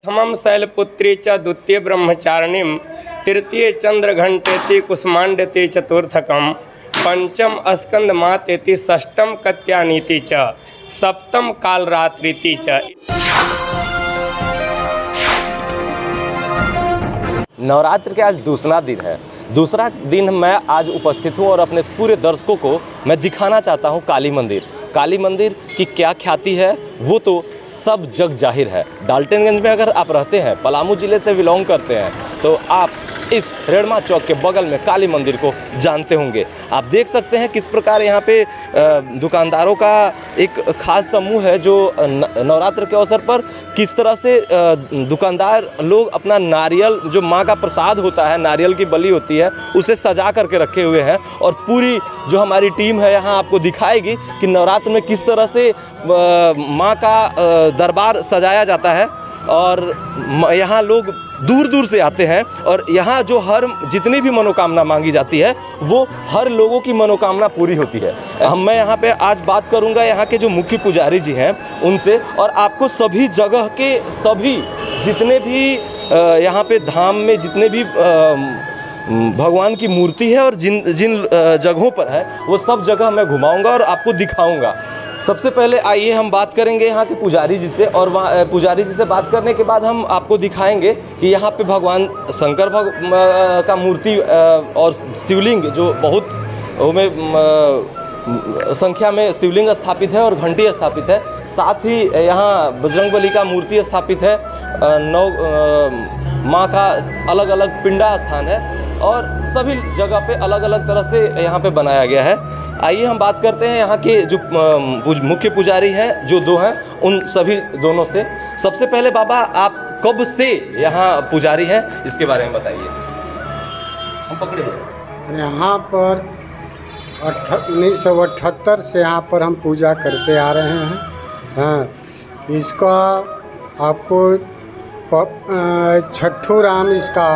प्रथमं शैलपुत्री च द्वितीय ब्रह्मचारिणीं तृतीय चंद्रघंटेति कुष्मांडेति चतुर्थकम पंचम स्कंदमातेति षष्ठम कत्यानीति च सप्तम कालरात्रिति च। नवरात्र के आज दूसरा दिन है। दूसरा दिन मैं आज उपस्थित हूँ और अपने पूरे दर्शकों को मैं दिखाना चाहता हूँ काली मंदिर। काली मंदिर की क्या ख्याति है वो तो सब जग जाहिर है। डाल्टनगंज में अगर आप रहते हैं, पलामू ज़िले से बिलोंग करते हैं, तो आप इस रेड़मा चौक के बगल में काली मंदिर को जानते होंगे। आप देख सकते हैं किस प्रकार यहाँ पे दुकानदारों का एक खास समूह है जो नवरात्र के अवसर पर किस तरह से दुकानदार लोग अपना नारियल, जो माँ का प्रसाद होता है, नारियल की बलि होती है, उसे सजा करके रखे हुए हैं। और पूरी जो हमारी टीम है यहाँ आपको दिखाएगी कि नवरात्र में किस तरह से माँ का दरबार सजाया जाता है। और यहाँ लोग दूर दूर से आते हैं और यहाँ जो जितनी भी मनोकामना मांगी जाती है वो हर लोगों की मनोकामना पूरी होती है। मैं यहाँ पे आज बात करूँगा यहाँ के जो मुख्य पुजारी जी हैं उनसे, और आपको सभी जगह के सभी जितने भी यहाँ पे धाम में जितने भी भगवान की मूर्ति है और जिन जगहों पर है वो सब जगह मैं घुमाऊँगा और आपको दिखाऊँगा। सबसे पहले आइए हम बात करेंगे यहाँ के पुजारी जी से, और वहाँ पुजारी जी से बात करने के बाद हम आपको दिखाएंगे कि यहाँ पे भगवान शंकर का मूर्ति और शिवलिंग जो बहुत संख्या में शिवलिंग स्थापित है और घंटी स्थापित है। साथ ही यहाँ बजरंगबली का मूर्ति स्थापित है। माँ का अलग अलग पिंडा स्थान है और सभी जगह पे अलग अलग तरह से यहाँ पे बनाया गया है। आइए हम बात करते हैं यहाँ के जो मुख्य पुजारी हैं, जो दो हैं, उन सभी दोनों से। सबसे पहले बाबा, आप कब से यहाँ पुजारी हैं इसके बारे में बताइए। हम पकड़े हुए यहाँ पर 1978 से यहाँ पर हम पूजा करते आ रहे हैं। हाँ, इसका आपको छठू राम इसका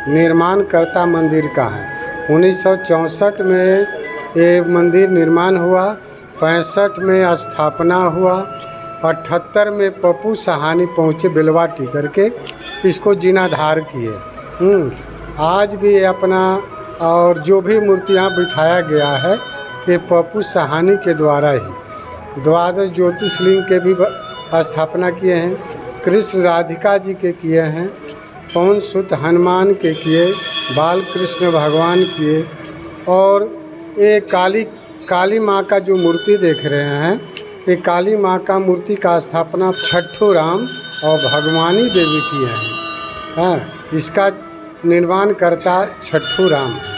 निर्माण करता मंदिर का है। 1964 में ये मंदिर निर्माण हुआ, 65 में स्थापना हुआ, 78 में पप्पू सहानी पहुँचे बेलवाटी करके इसको जीर्णोद्धार किए। आज भी अपना और जो भी मूर्तियाँ बिठाया गया है ये पप्पू सहानी के द्वारा ही। 12 ज्योतिर्लिंग के भी स्थापना किए हैं, कृष्ण राधिका जी के किए हैं, पवन सुत हनुमान के किए, बाल कृष्ण भगवान किए। और ये काली माँ का जो मूर्ति देख रहे हैं, ये काली माँ का मूर्ति का स्थापना छठू राम और भगवानी देवी की है। हाँ, इसका निर्माण करता छठू राम है।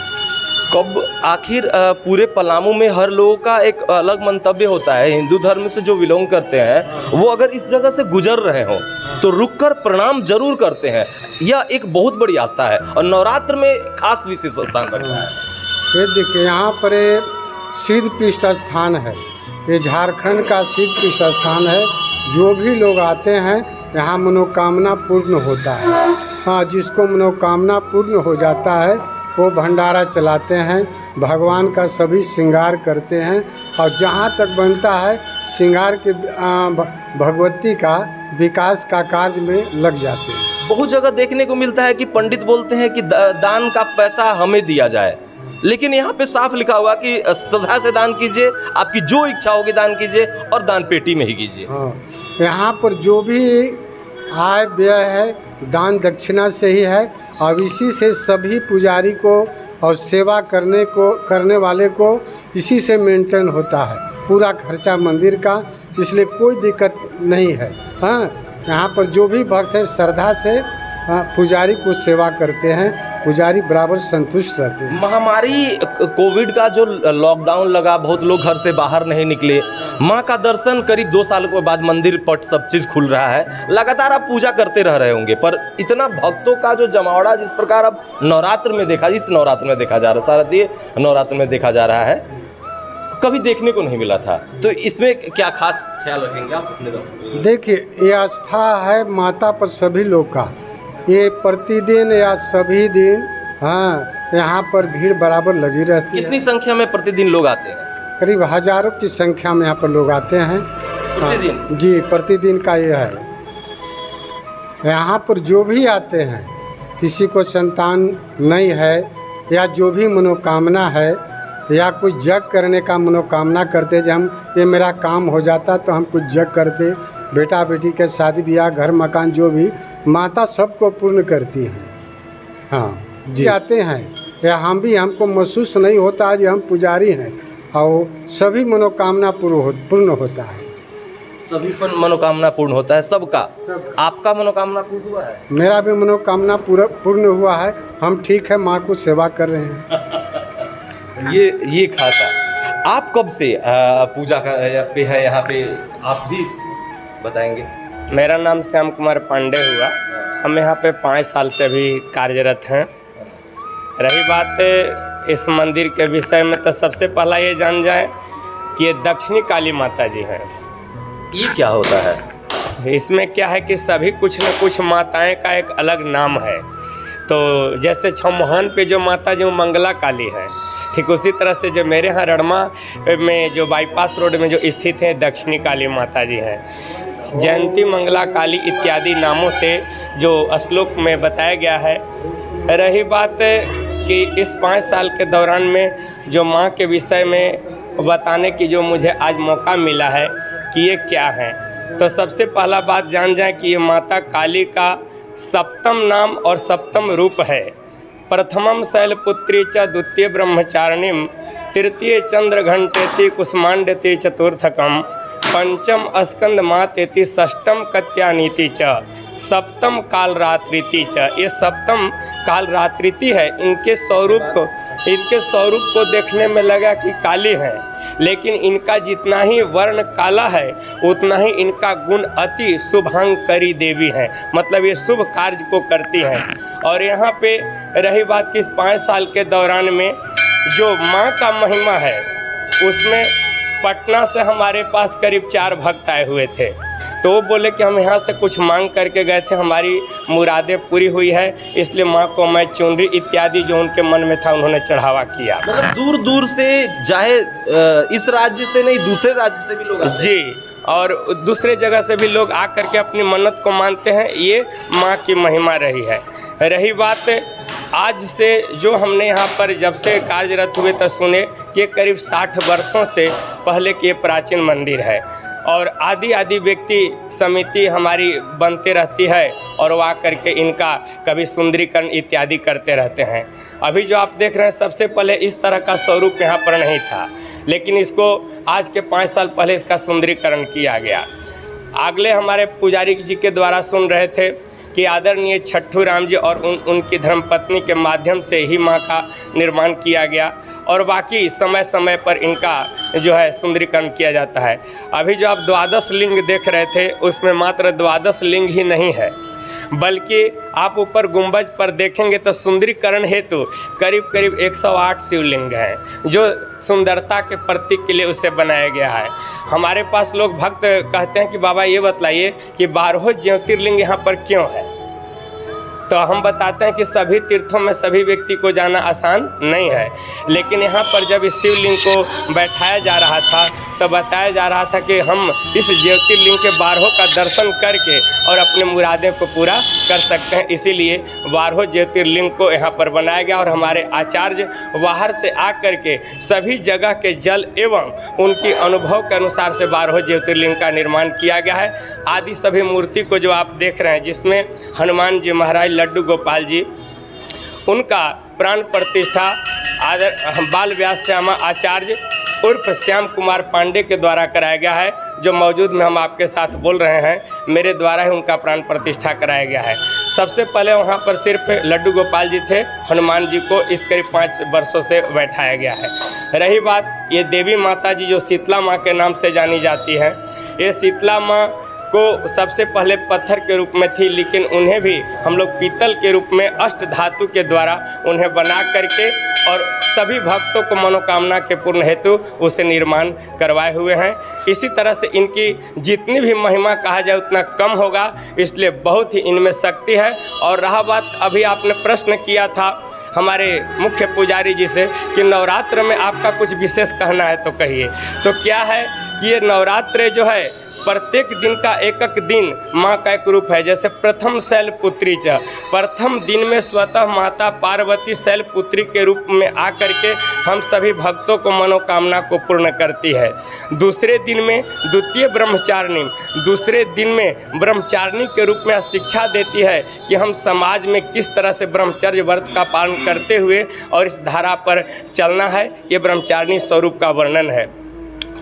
कब आखिर पूरे पलामू में हर लोगों का एक अलग मंतव्य होता है। हिंदू धर्म से जो बिलोंग करते हैं वो अगर इस जगह से गुजर रहे हो तो रुककर प्रणाम जरूर करते हैं। यह एक बहुत बड़ी आस्था है और नवरात्र में खास विशेष स्थान रखता है। ये देखिए, यहाँ पर सिद्ध पीठ स्थान है। ये झारखंड का सिद्ध पीठ स्थान है। जो भी लोग आते हैं यहाँ मनोकामना पूर्ण होता है। हाँ, जिसको मनोकामना पूर्ण हो जाता है वो भंडारा चलाते हैं, भगवान का सभी श्रृंगार करते हैं और जहाँ तक बनता है श्रृंगार के भगवती का विकास का कार्य में लग जाते हैं। बहुत जगह देखने को मिलता है कि पंडित बोलते हैं कि दान का पैसा हमें दिया जाए, लेकिन यहाँ पे साफ लिखा हुआ कि श्रद्धा से दान कीजिए, आपकी जो इच्छा होगी दान कीजिए और दान पेटी में ही कीजिए। हाँ, यहाँ पर जो भी आय व्यय है दान दक्षिणा से ही है और इसी से सभी पुजारी को और सेवा करने वाले को इसी से मेंटेन होता है पूरा खर्चा मंदिर का, इसलिए कोई दिक्कत नहीं है। हाँ, यहाँ पर जो भी भक्त है श्रद्धा से पुजारी को सेवा करते हैं, पुजारी बराबर संतुष्ट रहते हैं। महामारी कोविड का जो लॉकडाउन लगा, बहुत लोग घर से बाहर नहीं निकले। माँ का दर्शन करीब 2 साल के बाद मंदिर पट सब चीज़ खुल रहा है। लगातार आप पूजा करते रह रहे होंगे, पर इतना भक्तों का जो जमावड़ा जिस प्रकार अब नवरात्र में इस नवरात्र में देखा जा रहा है, शारदीय नवरात्र में देखा जा रहा है, कभी देखने को नहीं मिला था। तो इसमें क्या खास ख्याल रखेंगे आप अपने दर्शकों? देखिए, ये आस्था है माता पर सभी लोग का। ये प्रतिदिन या सभी दिन हाँ यहाँ पर भीड़ बराबर लगी रहती है। कितनी संख्या में प्रतिदिन लोग आते हैं? करीब हजारों की संख्या में यहाँ पर लोग आते हैं प्रतिदिन। जी, प्रतिदिन का ये है। यहाँ पर जो भी आते हैं, किसी को संतान नहीं है या जो भी मनोकामना है या कुछ जग करने का मनोकामना करते, जब हम ये मेरा काम हो जाता तो हम कुछ जग करते, बेटा बेटी के शादी ब्याह घर मकान जो भी, माता सबको पूर्ण करती हैं। हाँ जी, आते हैं या हम भी, हमको महसूस नहीं होता कि हम पुजारी हैं और सभी मनोकामना पूर्ण होता है। सभी पर मनोकामना पूर्ण होता है, सबका। आपका मनोकामना पूर्ण हुआ है? मेरा भी मनोकामना पूर्ण हुआ है। हम ठीक है, माँ को सेवा कर रहे हैं। ये खासा। आप कब से पूजा पे है यहाँ पे, आप भी बताएंगे? मेरा नाम श्याम कुमार पांडे हुआ। हम यहाँ पे 5 साल से अभी कार्यरत हैं। रही बात इस मंदिर के विषय में, तो सबसे पहला ये जान जाए कि ये दक्षिणी काली माता जी हैं। ये क्या होता है? इसमें क्या है कि सभी कुछ न कुछ माताएं का एक अलग नाम है। तो जैसे छमहान पे जो माता जी मंगला काली है, ठीक उसी तरह से जो मेरे यहाँ रणमा में जो बाईपास रोड में जो स्थित है दक्षिणी काली माता जी हैं। जयंती मंगला काली इत्यादि नामों से जो श्लोक में बताया गया है। रही बात कि इस 5 साल के दौरान में जो माँ के विषय में बताने की जो मुझे आज मौका मिला है कि ये क्या है, तो सबसे पहला बात जान जाए कि ये माता काली का सप्तम नाम और सप्तम रूप है। प्रथमम शैलपुत्री च द्वितीय ब्रह्मचारिणीम तृतीय चंद्रघंटेति कुसुमांडेति चतुर्थकम पंचम स्कंद मातेति षष्टम कत्यानीति च सप्तम काल रात्रिति च। ये सप्तम काल रात्रिति है। इनके स्वरूप को देखने में लगा कि काली हैं, लेकिन इनका जितना ही वर्ण काला है उतना ही इनका गुण अति शुभांकरी देवी है, मतलब ये शुभ कार्य को करती हैं। और यहाँ पे रही बात कि 5 साल के दौरान में जो माँ का महिमा है, उसमें पटना से हमारे पास करीब 4 भक्त आए हुए थे। तो वो बोले कि हम यहाँ से कुछ मांग करके गए थे, हमारी मुरादें पूरी हुई है, इसलिए माँ को मैं चुनरी इत्यादि जो उनके मन में था उन्होंने चढ़ावा किया। मतलब दूर दूर से, चाहे इस राज्य से नहीं दूसरे राज्य से भी लोग आते हैं? जी, और दूसरे जगह से भी लोग आकर के अपनी मन्नत को मानते हैं। ये माँ की महिमा रही है। रही बात आज से जो हमने यहाँ पर जब से कार्यरत हुए तो सुने कि करीब 60 वर्षों से पहले की प्राचीन मंदिर है और आदि व्यक्ति समिति हमारी बनते रहती है और वो आकर के इनका कभी सुंदरीकरण इत्यादि करते रहते हैं। अभी जो आप देख रहे हैं, सबसे पहले इस तरह का स्वरूप यहाँ पर नहीं था, लेकिन इसको आज के 5 साल पहले इसका सुंदरीकरण किया गया। अगले हमारे पुजारी जी के द्वारा सुन रहे थे कि आदरणीय छट्टू राम जी और उनकी धर्मपत्नी के माध्यम से ही माँ का निर्माण किया गया और बाकी समय समय पर इनका जो है सुंदरीकरण किया जाता है। अभी जो आप 12 लिंग देख रहे थे, उसमें मात्र 12 लिंग ही नहीं है, बल्कि आप ऊपर गुंबज पर देखेंगे तो सुंदरीकरण हेतु करीब 108 शिवलिंग हैं जो सुंदरता के प्रतीक के लिए उसे बनाया गया है। हमारे पास लोग भक्त कहते हैं कि बाबा ये बतलाइए कि 12 ज्योतिर्लिंग यहाँ पर क्यों है। तो हम बताते हैं कि सभी तीर्थों में सभी व्यक्ति को जाना आसान नहीं है, लेकिन यहाँ पर जब इस शिवलिंग को बैठाया जा रहा था तो बताया जा रहा था कि हम इस ज्योतिर्लिंग के 12 का दर्शन करके और अपने मुरादें को पूरा कर सकते हैं। इसीलिए 12 ज्योतिर्लिंग को यहाँ पर बनाया गया और हमारे आचार्य बाहर से आकर के सभी जगह के जल एवं उनकी अनुभव के अनुसार से 12 ज्योतिर्लिंग का निर्माण किया गया है। आदि सभी मूर्ति को जो आप देख रहे हैं, जिसमें हनुमान जी महाराज, लड्डू गोपाल जी, उनका प्राण प्रतिष्ठा बाल व्यास श्यामा आचार्य उर्फ श्याम कुमार पांडे के द्वारा कराया गया है। जो मौजूद में हम आपके साथ बोल रहे हैं, मेरे द्वारा ही उनका प्राण प्रतिष्ठा कराया गया है। सबसे पहले वहाँ पर सिर्फ लड्डू गोपाल जी थे, हनुमान जी को इस करीब 5 वर्षों से बैठाया गया है। रही बात ये देवी माता जी जो शीतला माँ के नाम से जानी जाती है, ये शीतला माँ को सबसे पहले पत्थर के रूप में थी, लेकिन उन्हें भी हम लोग पीतल के रूप में अष्ट धातु के द्वारा उन्हें बना करके और सभी भक्तों को मनोकामना के पूर्ण हेतु उसे निर्माण करवाए हुए हैं। इसी तरह से इनकी जितनी भी महिमा कहा जाए उतना कम होगा, इसलिए बहुत ही इनमें शक्ति है। और रहा बात, अभी आपने प्रश्न किया था हमारे मुख्य पुजारी जी से कि नवरात्र में आपका कुछ विशेष कहना है तो कहिए। तो क्या है कि ये नवरात्र जो है प्रत्येक दिन का एक एक दिन माँ का एक रूप है। जैसे प्रथम शैलपुत्री च, प्रथम दिन में स्वतः माता पार्वती शैलपुत्री के रूप में आकर के हम सभी भक्तों को मनोकामना को पूर्ण करती है। दूसरे दिन में द्वितीय ब्रह्मचारिणी, दूसरे दिन में ब्रह्मचारिणी के रूप में शिक्षा देती है कि हम समाज में किस तरह से ब्रह्मचर्य व्रत का पालन करते हुए और इस धारा पर चलना है। ये ब्रह्मचारिणी स्वरूप का वर्णन है।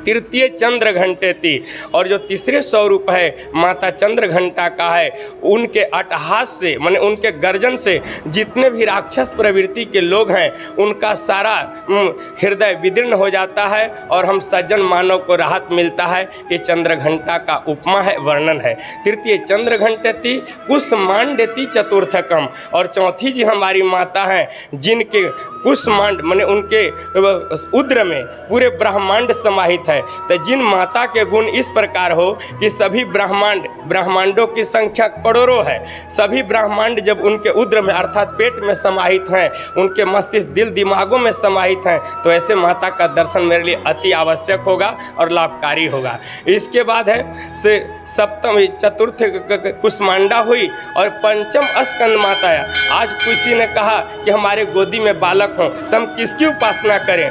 तृतीय चंद्र घंटेति, और जो तीसरे स्वरूप है माता चंद्र घंटा का है, उनके अट्टहास से माने उनके गर्जन से जितने भी राक्षस प्रवृत्ति के लोग हैं उनका सारा हृदय विदीर्ण हो जाता है और हम सज्जन मानव को राहत मिलता है। ये चंद्र घंटा का उपमा है, वर्णन है। तृतीय चंद्र घंटेति कुष्मांडेति चतुर्थकम, और चौथी जी हमारी माता हैं जिनके कुष्मांड माने उनके उद्र में पूरे ब्रह्मांड समाहित है। तो जिन माता के गुण इस प्रकार हो कि सभी ब्रह्मांडों की संख्या करोड़ों है, सभी ब्रह्मांड जब उनके उद्र में अर्थात पेट में समाहित हैं, उनके मस्तिष्क दिल दिमागों में समाहित हैं, तो ऐसे माता का दर्शन मेरे लिए अति आवश्यक होगा और लाभकारी होगा। इसके बाद है से सप्तम चतुर्थ कुष्मांडा हुई और पंचम स्कंद माता है। आज किसी ने कहा कि हमारे गोदी में बालक हों तो हम किसकी उपासना करें?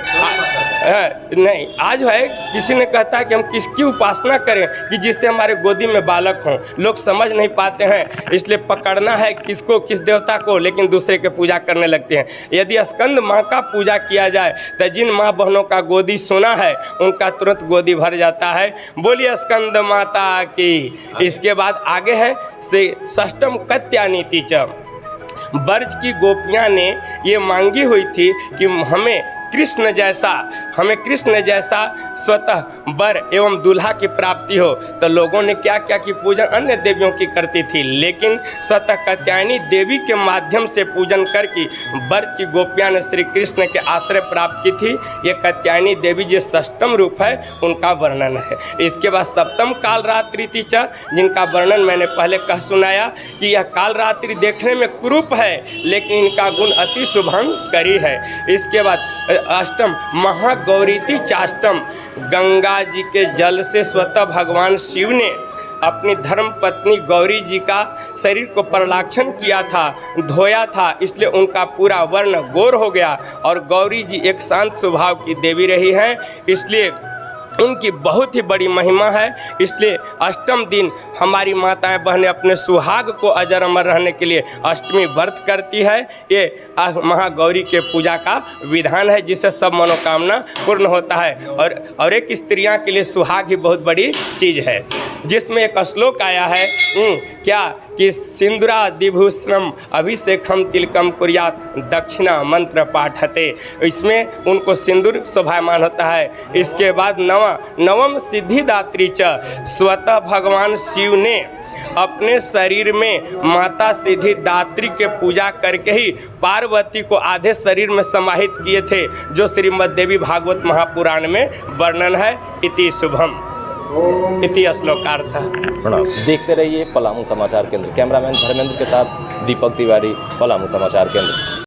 नहीं, आज है किसी ने कहता है कि हम किसकी उपासना करें कि जिससे हमारे गोदी में बालक हों। लोग समझ नहीं पाते हैं, इसलिए पकड़ना है किसको, किस देवता को, लेकिन दूसरे के पूजा करने लगते हैं। यदि स्कंद माँ का पूजा किया जाए तो जिन माँ बहनों का गोदी सोना है उनका तुरंत गोदी भर जाता है। बोलिए स्कंद माता की। इसके बाद आगे है से षष्टम कत्यानीति च, ब्रज की गोपियाँ ने ये मांगी हुई थी कि हमें कृष्ण जैसा स्वतः वर एवं दूल्हा की प्राप्ति हो। तो लोगों ने क्या क्या की पूजन अन्य देवियों की करती थी, लेकिन स्वतः कात्यायनी देवी के माध्यम से पूजन करके ब्रज की गोपियां ने श्री कृष्ण के आश्रय प्राप्त की थी। ये कात्यायनी देवी जो षष्टम रूप है उनका वर्णन है। इसके बाद सप्तम काल रात्रि च, जिनका वर्णन मैंने पहले कह सुनाया कि यह काल रात्रि देखने में कुरूप है लेकिन इनका गुण अति शुभंकरी है। इसके बाद अष्टम महागौरीति चाष्टम, गंगा जी के जल से स्वतः भगवान शिव ने अपनी धर्म पत्नी गौरी जी का शरीर को प्रलाक्षण किया था, धोया था, इसलिए उनका पूरा वर्ण गोर हो गया। और गौरी जी एक शांत स्वभाव की देवी रही हैं, इसलिए उनकी बहुत ही बड़ी महिमा है। इसलिए अष्टम दिन हमारी माताएं बहनें अपने सुहाग को अजर अमर रहने के लिए अष्टमी व्रत करती है। ये महागौरी के पूजा का विधान है जिससे सब मनोकामना पूर्ण होता है। और एक स्त्रियां के लिए सुहाग ही बहुत बड़ी चीज़ है, जिसमें एक श्लोक आया है क्या कि सिंदूरादिभूषणम अभिषेकम तिलकम कुर्यात दक्षिणा मंत्र पाठते। इसमें उनको सिंदूर शोभायमान होता है। इसके बाद नवम सिद्धिदात्री च, स्वतः भगवान शिव ने अपने शरीर में माता सिद्धिदात्री के पूजा करके ही पार्वती को आधे शरीर में समाहित किए थे, जो श्रीमद् देवी भागवत महापुराण में वर्णन है। इति शुभम इति श्लोकार्थ। प्रणाम। देखते रहिए पलामू समाचार केंद्र। कैमरामैन धर्मेंद्र के साथ दीपक तिवारी, पलामू समाचार केंद्र।